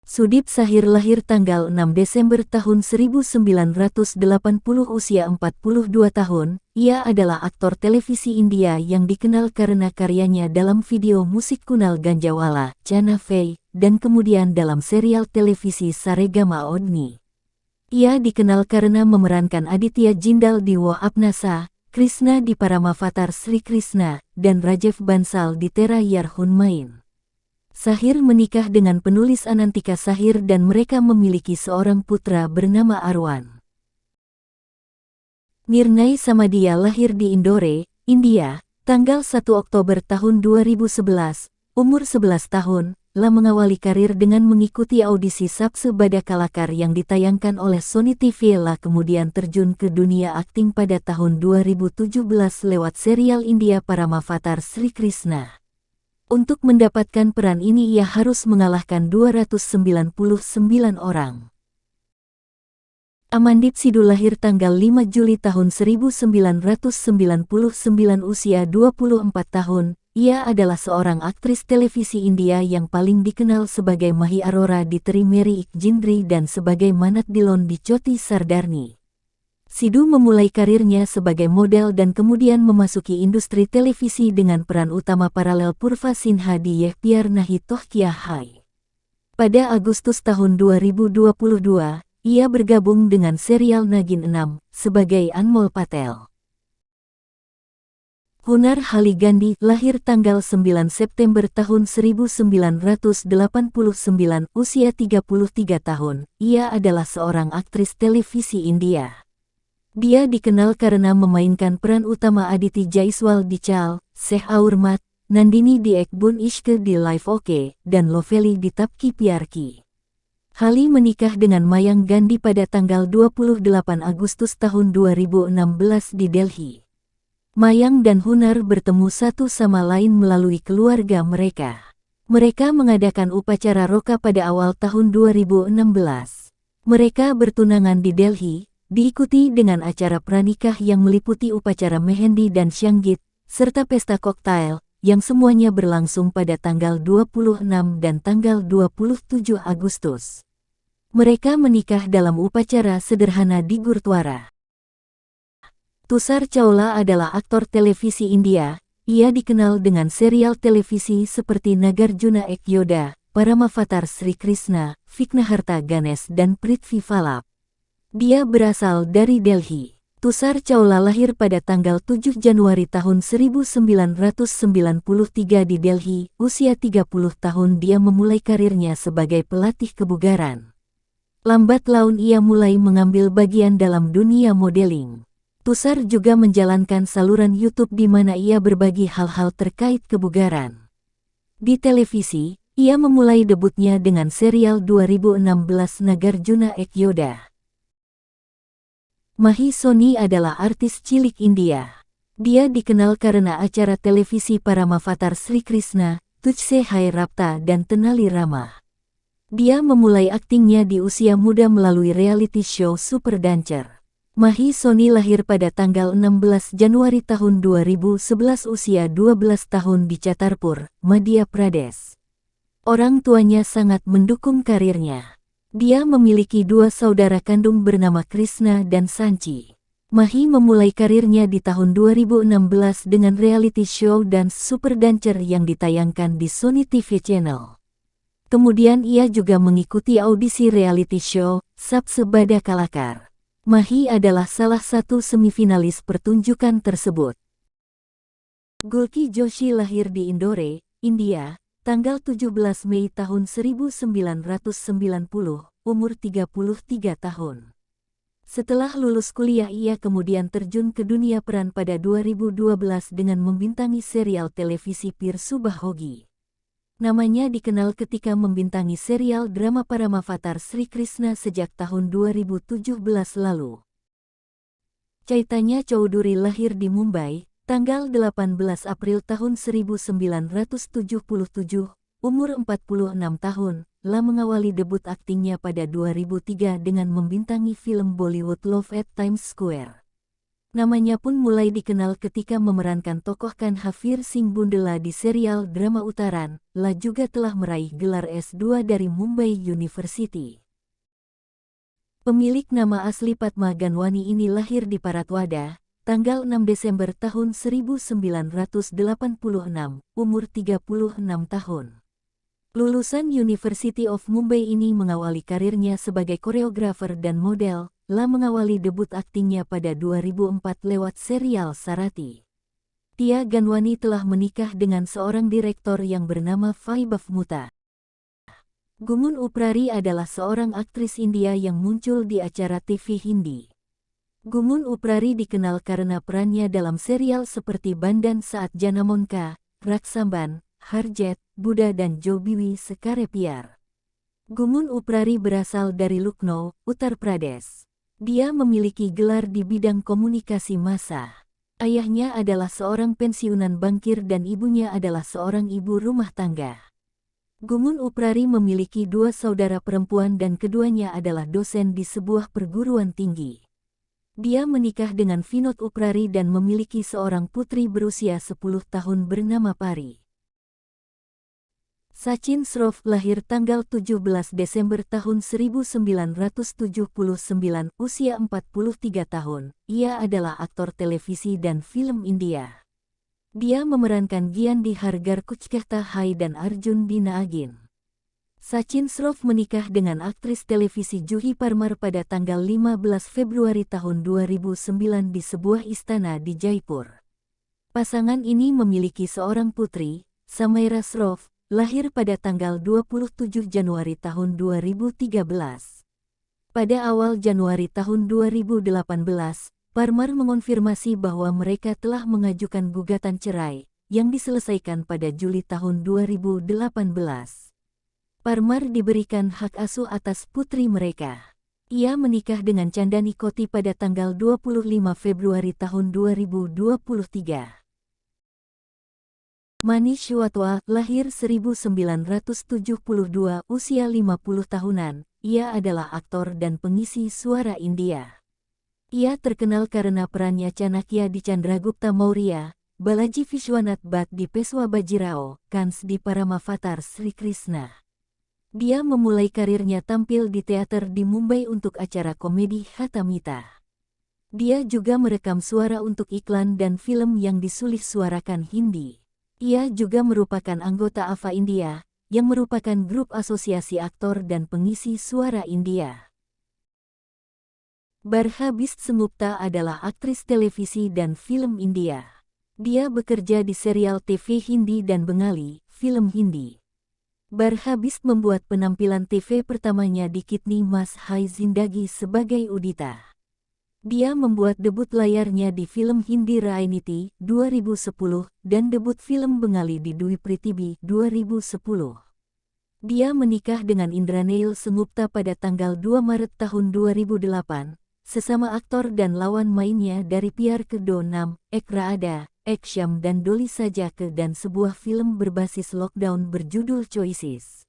Sudip Shahir lahir tanggal 6 Desember tahun 1980 usia 42 tahun. Ia adalah aktor televisi India yang dikenal karena karyanya dalam video musik Kunal Ganjawala, Jana Fei, dan kemudian dalam serial televisi Saregama Odni. Ia dikenal karena memerankan Aditya Jindal di Wo Apnasa, Krishna di Paramavatar Sri Krishna, dan Rajeev Bansal di Tera Yar Hun Main. Shahir menikah dengan penulis Anantika Shahir dan mereka memiliki seorang putra bernama Arwan. Nirnai Samadia lahir di Indore, India, tanggal 1 Oktober tahun 2011, umur 11 tahun, telah mengawali karir dengan mengikuti audisi Sabse Bada Kalakar yang ditayangkan oleh Sony TV. Kemudian terjun ke dunia akting pada tahun 2017 lewat serial India Paramavatar Sri Krishna. Untuk mendapatkan peran ini ia harus mengalahkan 299 orang. Amandip Sidhu lahir tanggal 5 Juli tahun 1999 usia 24 tahun. Ia adalah seorang aktris televisi India yang paling dikenal sebagai Mahi Arora di Teri Meri Ik Jindri dan sebagai Manat Dilon di Choti Sardarni. Sidhu memulai karirnya sebagai model dan kemudian memasuki industri televisi dengan peran utama paralel Purva Sinha di Yeh Pyar Nahi Toh Kya Hai. Pada Agustus tahun 2022, ia bergabung dengan serial Nagin 6 sebagai Anmol Patel. Hunar Hali Gandhi lahir tanggal 9 September tahun 1989, usia 33 tahun. Ia adalah seorang aktris televisi India. Dia dikenal karena memainkan peran utama Aditi Jaiswal di Chal, Seh Aur Mat, Nandini di Ek Bun Ishq di Life OK, dan Lovely di Tapki Pyar Ki. Hali menikah dengan Mayang Gandhi pada tanggal 28 Agustus tahun 2016 di Delhi. Mayang dan Hunar bertemu satu sama lain melalui keluarga mereka. Mereka mengadakan upacara roka pada awal tahun 2016. Mereka bertunangan di Delhi, diikuti dengan acara pranikah yang meliputi upacara mehendi dan syanggit, serta pesta koktail, yang semuanya berlangsung pada tanggal 26 dan tanggal 27 Agustus. Mereka menikah dalam upacara sederhana di Gurudwara. Tushar Chawla adalah aktor televisi India. Ia dikenal dengan serial televisi seperti Nagarjuna Ek Yoda, Paramavatar Sri Krishna, Vignaharta Ganesh dan Prithvi Phalap. Dia berasal dari Delhi. Tushar Chawla lahir pada tanggal 7 Januari tahun 1993 di Delhi. Usia 30 tahun dia memulai karirnya sebagai pelatih kebugaran. Lambat laun ia mulai mengambil bagian dalam dunia modeling. Tushar juga menjalankan saluran YouTube di mana ia berbagi hal-hal terkait kebugaran. Di televisi, ia memulai debutnya dengan serial 2016 Nagarjuna Ek Yoda. Mahi Soni adalah artis cilik India. Dia dikenal karena acara televisi Paramavatar Sri Krishna, Tujhse Hai Rabta dan Tenali Rama. Dia memulai aktingnya di usia muda melalui reality show Super Dancer. Mahi Soni lahir pada tanggal 16 Januari tahun 2011 usia 12 tahun di Chatarpur, Madhya Pradesh. Orang tuanya sangat mendukung karirnya. Dia memiliki dua saudara kandung bernama Krishna dan Sanchi. Mahi memulai karirnya di tahun 2016 dengan reality show Dance Super Dancer yang ditayangkan di Sony TV Channel. Kemudian ia juga mengikuti audisi reality show Sabse Bada Kalakar. Mahi adalah salah satu semifinalis pertunjukan tersebut. Gulki Joshi lahir di Indore, India, tanggal 17 Mei tahun 1990, umur 33 tahun. Setelah lulus kuliah ia kemudian terjun ke dunia peran pada 2012 dengan membintangi serial televisi Pir Subah Hogi. Namanya dikenal ketika membintangi serial drama Paramavatar Sri Krishna sejak tahun 2017 lalu. Chaitanya Chowdhury lahir di Mumbai, tanggal 18 April tahun 1977, umur 46 tahun, telah mengawali debut aktingnya pada 2003 dengan membintangi film Bollywood Love at Times Square. Namanya pun mulai dikenal ketika memerankan tokoh Kanhafir Singh Bundela di serial drama Utaran. La juga telah meraih gelar S2 dari Mumbai University. Pemilik nama asli Padma Ganwani ini lahir di Paratwada, tanggal 6 Desember tahun 1986, umur 36 tahun. Lulusan University of Mumbai ini mengawali karirnya sebagai koreografer dan model. La mengawali debut aktingnya pada 2004 lewat serial Sarati. Tia Ganwani telah menikah dengan seorang direktor yang bernama Vaibhav Mutha. Gumun Uprari adalah seorang aktris India yang muncul di acara TV Hindi. Gumun Uprari dikenal karena perannya dalam serial seperti Bandan Saat Janamonka, Raksamban, Harjet, Buddha dan Jo Biwi Sekare Pyar. Gumun Uprari berasal dari Lucknow, Uttar Pradesh. Dia memiliki gelar di bidang komunikasi massa. Ayahnya adalah seorang pensiunan bankir dan ibunya adalah seorang ibu rumah tangga. Gumun Uprari memiliki dua saudara perempuan dan keduanya adalah dosen di sebuah perguruan tinggi. Dia menikah dengan Vinod Uprari dan memiliki seorang putri berusia 10 tahun bernama Pari. Sachin Shroff lahir tanggal 17 Desember tahun 1979, usia 43 tahun. Ia adalah aktor televisi dan film India. Dia memerankan Gyan di Hargar Kuch Kehta Hai dan Arjun di Naagin. Sachin Shroff menikah dengan aktris televisi Juhi Parmar pada tanggal 15 Februari tahun 2009 di sebuah istana di Jaipur. Pasangan ini memiliki seorang putri, Samaira Shroff, lahir pada tanggal 27 Januari tahun 2013. Pada awal Januari tahun 2018, Parmar mengonfirmasi bahwa mereka telah mengajukan gugatan cerai, yang diselesaikan pada Juli tahun 2018. Parmar diberikan hak asuh atas putri mereka. Ia menikah dengan Chandani Koti pada tanggal 25 Februari tahun 2023. Manish Watwa lahir 1972, usia 50 tahunan. Ia adalah aktor dan pengisi suara India. Ia terkenal karena perannya Chanakya di Chandragupta Maurya, Balaji Vishwanath Bhatt di Peswa Bajirao, Kans di Paramavatar Sri Krishna. Dia memulai karirnya tampil di teater di Mumbai untuk acara komedi Hatamita. Dia juga merekam suara untuk iklan dan film yang disulih suarakan Hindi. Ia juga merupakan anggota AVA India, yang merupakan grup asosiasi aktor dan pengisi suara India. Barkha Bist Sengupta adalah aktris televisi dan film India. Dia bekerja di serial TV Hindi dan Bengali, film Hindi. Barkha Bist membuat penampilan TV pertamanya di Kitni Mas Hai Zindagi sebagai Udita. Dia membuat debut layarnya di film Hindi Rainiti 2010 dan debut film Bengali di Dwi Pritibi 2010. Dia menikah dengan Indraneil Sengupta pada tanggal 2 Maret tahun 2008, sesama aktor dan lawan mainnya dari Pyar Ke Do Nam, Ek Raada, Ek Syam dan Doli Sajake dan sebuah film berbasis lockdown berjudul Choices.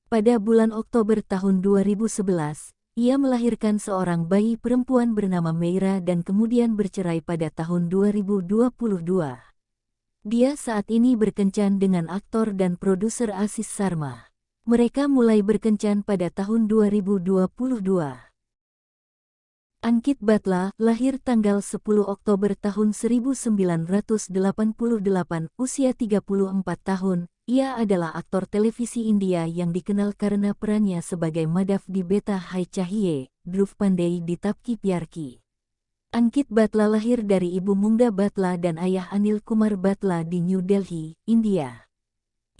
Pada bulan Oktober tahun 2011, ia melahirkan seorang bayi perempuan bernama Meira dan kemudian bercerai pada tahun 2022. Dia saat ini berkencan dengan aktor dan produser Asis Sharma. Mereka mulai berkencan pada tahun 2022. Ankit Batla lahir tanggal 10 Oktober tahun 1988, usia 34 tahun. Ia adalah aktor televisi India yang dikenal karena perannya sebagai Madhav di Beta Hai Chahiye, Dhruv Pandey di Tapki Pyar Ki. Ankit Batla lahir dari ibu Mungda Batla dan ayah Anil Kumar Batla di New Delhi, India.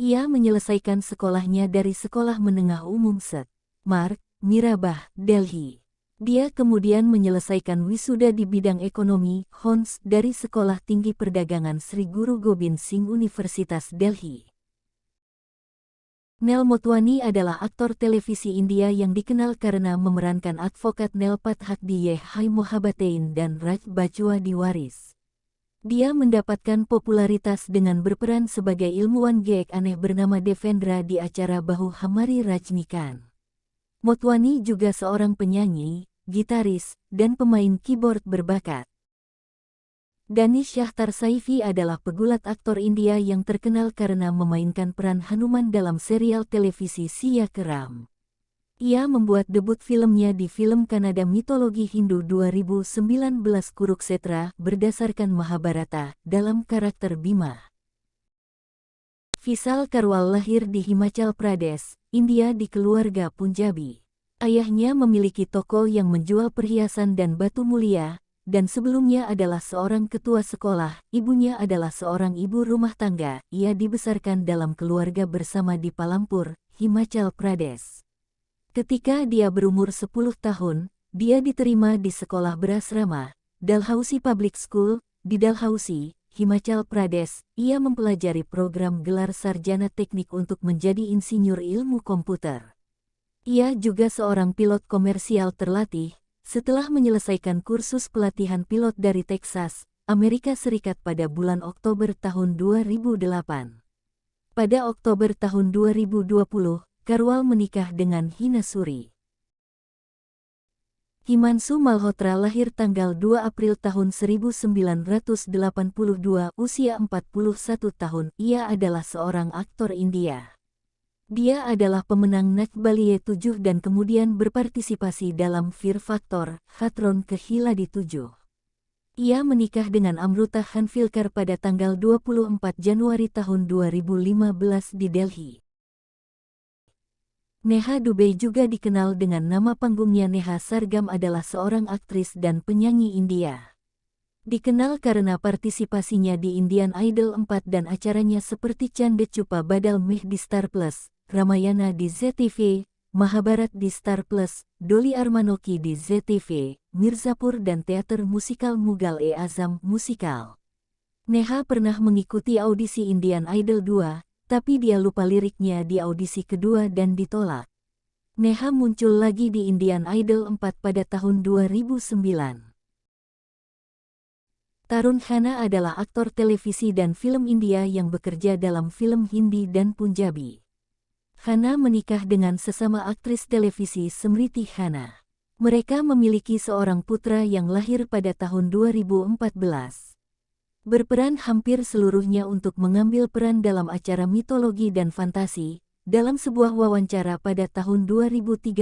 Ia menyelesaikan sekolahnya dari Sekolah Menengah Umum St. Mark, Mirabah, Delhi. Dia kemudian menyelesaikan wisuda di bidang ekonomi, Hons, dari Sekolah Tinggi Perdagangan Sri Guru Gobind Singh Universitas Delhi. Nel Motwani adalah aktor televisi India yang dikenal karena memerankan advokat Nel Pathak di Ye Hai Mohabbatein dan Raj Bachua di Waris. Dia mendapatkan popularitas dengan berperan sebagai ilmuwan geek aneh bernama Devendra di acara Bahu Hamari Rajnikan. Motwani juga seorang penyanyi, gitaris, dan pemain keyboard berbakat. Danish Shahtar Saifi adalah pegulat aktor India yang terkenal karena memainkan peran Hanuman dalam serial televisi Siya Keram. Ia membuat debut filmnya di film Kannada mitologi Hindu 2019 Kuruksetra berdasarkan Mahabharata dalam karakter Bhima. Vishal Karwal lahir di Himachal Pradesh, India di keluarga Punjabi. Ayahnya memiliki toko yang menjual perhiasan dan batu mulia, dan sebelumnya adalah seorang ketua sekolah. Ibunya adalah seorang ibu rumah tangga. Ia dibesarkan dalam keluarga bersama di Palampur, Himachal Pradesh. Ketika dia berumur 10 tahun, dia diterima di sekolah berasrama, Dalhousie Public School, di Dalhousie, Himachal Pradesh. Ia mempelajari program gelar sarjana teknik untuk menjadi insinyur ilmu komputer. Ia juga seorang pilot komersial terlatih, setelah menyelesaikan kursus pelatihan pilot dari Texas, Amerika Serikat pada bulan Oktober tahun 2008. Pada Oktober tahun 2020, Karwal menikah dengan Hina Suri. Himanshu Malhotra lahir tanggal 2 April tahun 1982, usia 41 tahun. Ia adalah seorang aktor India. Dia adalah pemenang Nac Balie 7 dan kemudian berpartisipasi dalam Fear Factor, Khatron ke Khiladi 7. Ia menikah dengan Amruta Khanvilkar pada tanggal 24 Januari tahun 2015 di Delhi. Neha Dubey, juga dikenal dengan nama panggungnya Neha Sargam, adalah seorang aktris dan penyanyi India. Dikenal karena partisipasinya di Indian Idol 4 dan acaranya seperti Chande Chupa Badal Meh di Star Plus, Ramayana di ZTV, Mahabharat di Star Plus, Dolly Armanoki di ZTV, Mirzapur dan teater musikal Mughal-e-Azam musikal. Neha pernah mengikuti audisi Indian Idol 2, tapi dia lupa liriknya di audisi kedua dan ditolak. Neha muncul lagi di Indian Idol 4 pada tahun 2009. Tarun Khanna adalah aktor televisi dan film India yang bekerja dalam film Hindi dan Punjabi. Khanna menikah dengan sesama aktris televisi Smriti Khanna. Mereka memiliki seorang putra yang lahir pada tahun 2014. Berperan hampir seluruhnya untuk mengambil peran dalam acara mitologi dan fantasi. Dalam sebuah wawancara pada tahun 2013,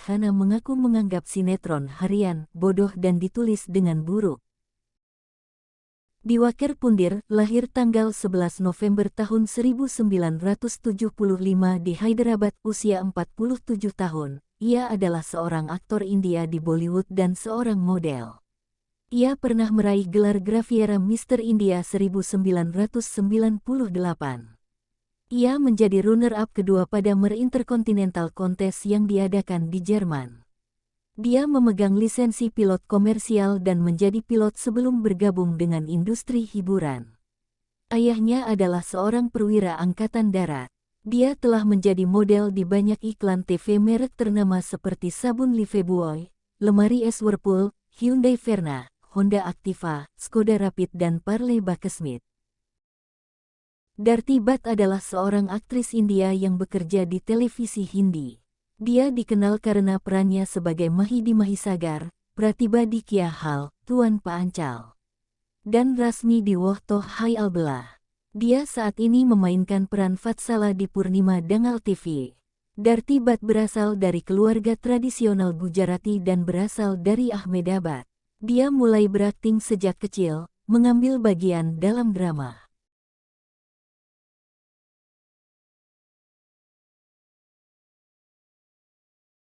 Khanna mengaku menganggap sinetron harian bodoh dan ditulis dengan buruk. Diwakir Pundir lahir tanggal 11 November tahun 1975 di Hyderabad, usia 47 tahun. Ia adalah seorang aktor India di Bollywood dan seorang model. Ia pernah meraih gelar Graviera Mister India 1998. Ia menjadi runner-up kedua pada Mer Intercontinental Contest yang diadakan di Jerman. Dia memegang lisensi pilot komersial dan menjadi pilot sebelum bergabung dengan industri hiburan. Ayahnya adalah seorang perwira angkatan darat. Dia telah menjadi model di banyak iklan TV merek ternama seperti sabun Lifebuoy, lemari es Whirlpool, Hyundai Verna, Honda Activa, Skoda Rapid dan Parley Buckesmith. Darti Bhatt adalah seorang aktris India yang bekerja di televisi Hindi. Dia dikenal karena perannya sebagai Mahidi Mahisagar, Pratibha di Kia Hal, Tuan Paancal, dan Rasmi di Woh Toh Hai Albela. Dia saat ini memainkan peran Vatsala di Purnima Dangal TV. Darti Bhatt berasal dari keluarga tradisional Gujarati dan berasal dari Ahmedabad. Dia mulai berakting sejak kecil, mengambil bagian dalam drama.